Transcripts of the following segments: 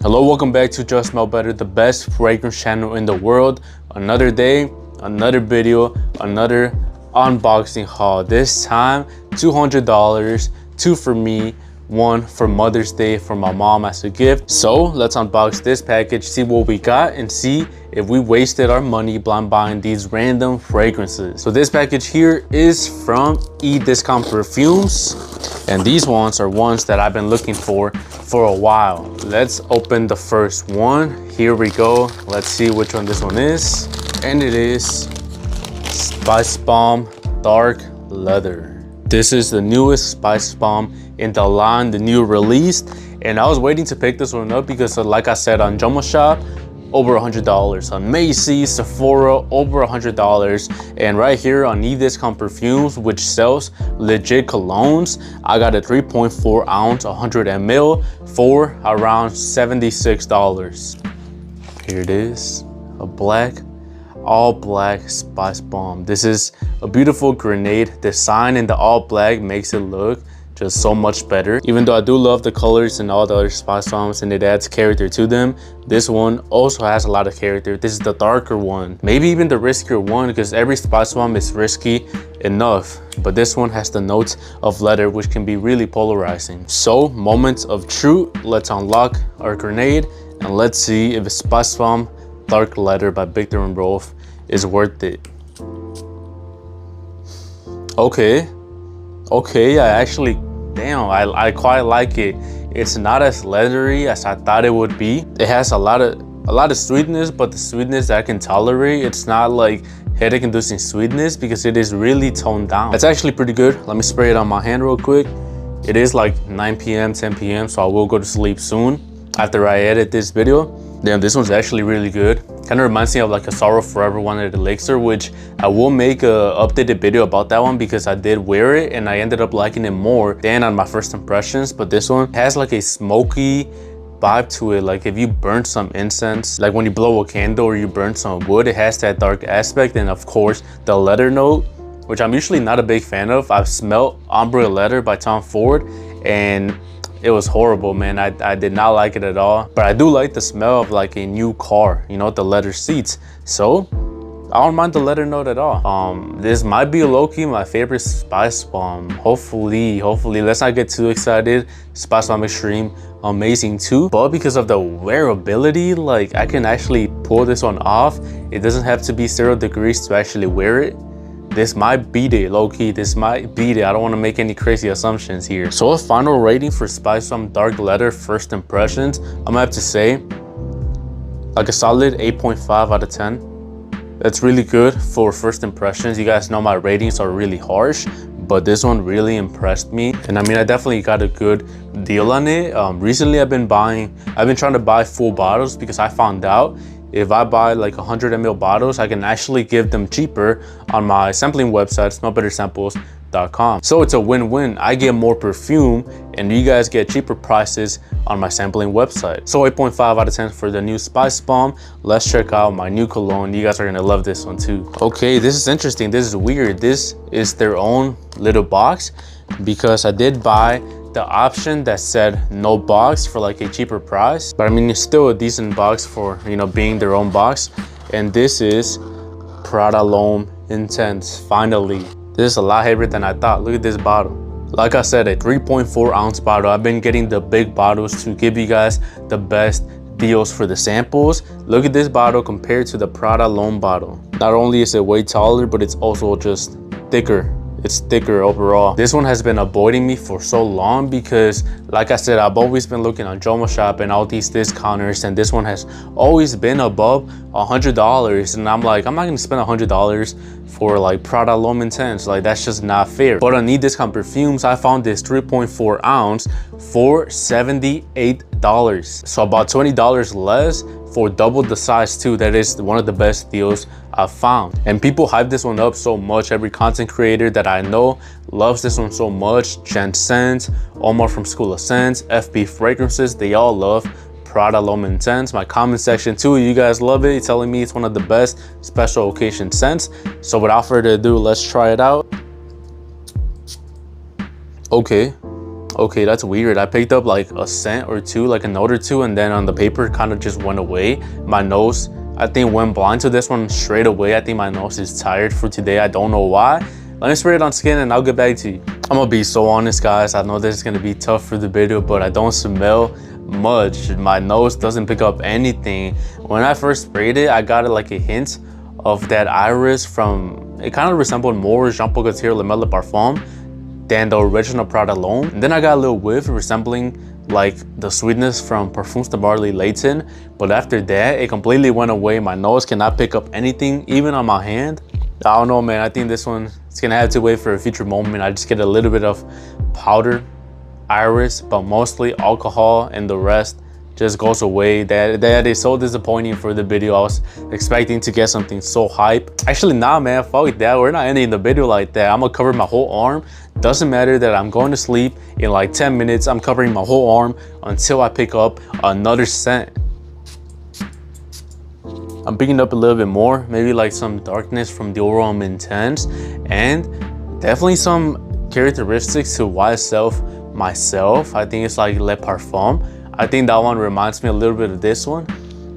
Hello, welcome back to Just Smell Better, the best fragrance channel in the world. Another day, another video, another unboxing haul. This time, $200, two for me, one for Mother's Day for my mom as a gift. So let's unbox this package, see what we got, and see if we wasted our money blind buying these random fragrances. So this package here is from Discount Perfumes, and these ones are ones that I've been looking for a while. Let's open the first one. Here we go. Let's see which one this one is. And it is Spicebomb Dark Leather. This is the newest Spice Bomb in the line, the new release. And I was waiting to pick this one up because like I said, on Jumbo Shop, over $100. On Macy's, Sephora, over $100. And right here on Discount Perfumes, which sells legit colognes, I got a 3.4 ounce, 100 ml for around $76. Here it is, a all black Spice Bomb. This is a beautiful grenade design, and the all black makes it look just so much better. Even though I do love the colors and all the other Spice Bombs and it adds character to them, this one also has a lot of character. This is the darker one, maybe even the riskier one, because every Spice Bomb is risky enough, but this one has the notes of leather, which can be really polarizing. So moments of truth, let's unlock our grenade and let's see if Spice Bomb Dark Leather by Viktor&Rolf is worth it. Okay, I actually, damn, I quite like it. It's not as leathery as I thought it would be. It has a lot of sweetness, but the sweetness that I can tolerate. It's not like headache inducing sweetness because it is really toned down. It's actually pretty good. Let me spray it on my hand real quick. It is like 9 p.m, 10 p.m, so I will go to sleep soon after I edit this video. Damn, this one's actually really good. Kind of reminds me of like a Sorrow Forever one at Elixir, which I will make a updated video about that one because I did wear it and I ended up liking it more than on my first impressions. But this one has like a smoky vibe to it. Like if you burn some incense, like when you blow a candle or you burn some wood, it has that dark aspect. And of course the leather note, which I'm usually not a big fan of. I've smelled Ombre Leather by Tom Ford and it was horrible, man. I did not like it at all. But I do like the smell of like a new car, you know, the leather seats. So I don't mind the leather note at all. This might be low-key my favorite Spice Bomb. Hopefully, let's not get too excited. Spice Bomb Extreme, amazing too. But because of the wearability, like I can actually pull this one off. It doesn't have to be 0 degrees to actually wear it. This might beat it, low-key, this might beat it. I don't want to make any crazy assumptions here. So a final rating for Spice Bomb Dark Leather first impressions, I'm gonna have to say like a solid 8.5 out of 10. That's really good for first impressions. You guys know my ratings are really harsh, but this one really impressed me. And I mean, I definitely got a good deal on it. Recently I've been trying to buy full bottles because I found out if I buy like 100 ml bottles, I can actually give them cheaper on my sampling website, smellbettersamples.com. So it's a win-win. I get more perfume and you guys get cheaper prices on my sampling website. So 8.5 out of 10 for the new Spice Bomb. Let's check out my new cologne. You guys are gonna love this one too. Okay, this is interesting. This is weird. This is their own little box because I did buy the option that said no box for like a cheaper price, but I mean it's still a decent box for, you know, being their own box. And this is Prada Lhomme Intense. Finally, this is a lot heavier than I thought. Look at this bottle. Like I said, a 3.4 ounce bottle. I've been getting the big bottles to give you guys the best deals for the samples. Look at this bottle compared to the Prada Lhomme bottle. Not only is it way taller, but it's also just thicker. It's thicker overall. This one has been avoiding me for so long because like I said, I've always been looking on Jumbo Shop and all these discounters, and this one has always been above $100. And I'm like, I'm not gonna spend $100 for like Prada Lhomme Intense. Like that's just not fair. But on Discount Perfumes, I found this 3.4 ounce for $78. So about $20 less for double the size too. That is one of the best deals I've found. And people hype this one up so much. Every content creator that I know loves this one so much. Scents, Omar from School of Scents, FB Fragrances, they all love Prada Lhomme Intense. My comment section too, you guys love it. You're telling me it's one of the best special occasion scents. So without further ado, let's try it out. Okay, Okay, that's weird. I picked up like a scent or two, like a note or two, and then on the paper kind of just went away. My nose, I think, went blind to this one straight away. I think my nose is tired for today. I don't know why. Let me spray it on skin and I'll get back to you. I'm gonna be so honest, guys. I know this is gonna be tough for the video, but I don't smell much. My nose doesn't pick up anything. When I first sprayed it, I got like a hint of that iris from, it kind of resembled more Jean Paul Gaultier Le Male Parfum than the original Prada Lhomme. And then I got a little whiff resembling like the sweetness from Parfums de Barley Layton. But after that, it completely went away. My nose cannot pick up anything, even on my hand. I don't know, man. I think this one, it's gonna have to wait for a future moment. I just get a little bit of powder, iris, but mostly alcohol, and the rest just goes away. That is so disappointing for the video. I was expecting to get something so hype. Actually, nah, man, fuck that. We're not ending the video like that. I'm gonna cover my whole arm. Doesn't matter that I'm going to sleep in like 10 minutes. I'm covering my whole arm until I pick up another scent. I'm picking up a little bit more, maybe like some darkness from the Lhomme Intense, and definitely some characteristics to YSL myself. I think it's like Le Parfum. I think that one reminds me a little bit of this one.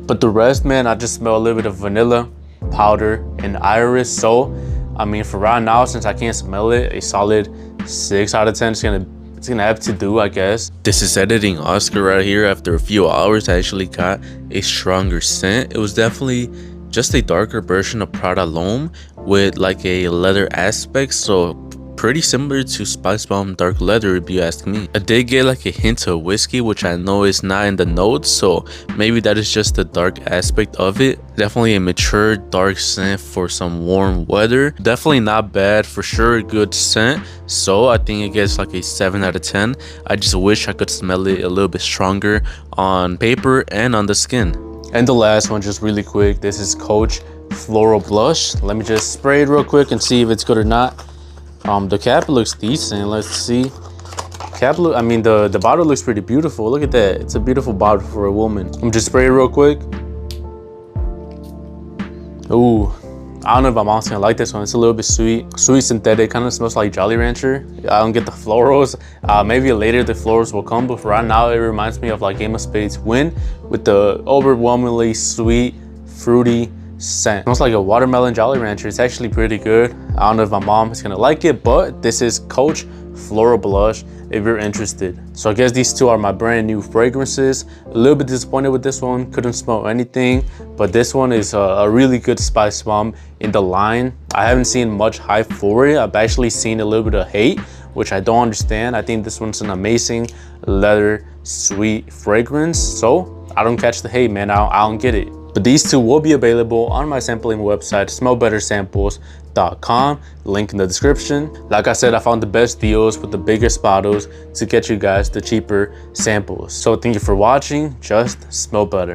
But the rest, man, I just smell a little bit of vanilla, powder, and iris. So, I mean, for right now, since I can't smell it, a solid 6 out of 10 is gonna have to do, I guess. This is editing Oscar right here. After a few hours, I actually got a stronger scent. It was definitely just a darker version of Prada Lhomme with like a leather aspect. So pretty similar to Spicebomb Dark Leather, if you ask me. I did get like a hint of whiskey, which I know is not in the notes, so maybe that is just the dark aspect of it. Definitely a mature dark scent for some warm weather. Definitely not bad, for sure a good scent. So I think it gets like a 7 out of 10. I just wish I could smell it a little bit stronger on paper and on the skin. And the last one, just really quick, this is Coach Floral Blush. Let me just spray it real quick and see if it's good or not. The cap looks decent. Let's see. Cap look, I mean, the bottle looks pretty beautiful. Look at that. It's a beautiful bottle for a woman. I'm just spray it real quick. Ooh, I don't know if my mom's gonna like this one. It's a little bit sweet synthetic. Kind of smells like Jolly Rancher. I don't get the florals. Maybe later the florals will come, but for right now it reminds me of like Game of Spades Win with the overwhelmingly sweet, fruity scent. It smells like a watermelon Jolly Rancher. It's actually pretty good. I don't know if my mom is gonna like it, but this is Coach Floral Blush if you're interested. So I guess these two are my brand new fragrances. A little bit disappointed with this one. Couldn't smell anything, but this one is a really good spice bomb in the line. I haven't seen much hype for it. I've actually seen a little bit of hate, which I don't understand. I think this one's an amazing leather sweet fragrance. So I don't catch the hate, man. I don't get it. But these two will be available on my sampling website, smellbettersamples.com, link in the description. Like I said, I found the best deals with the biggest bottles to get you guys the cheaper samples. So thank you for watching. Just smell better.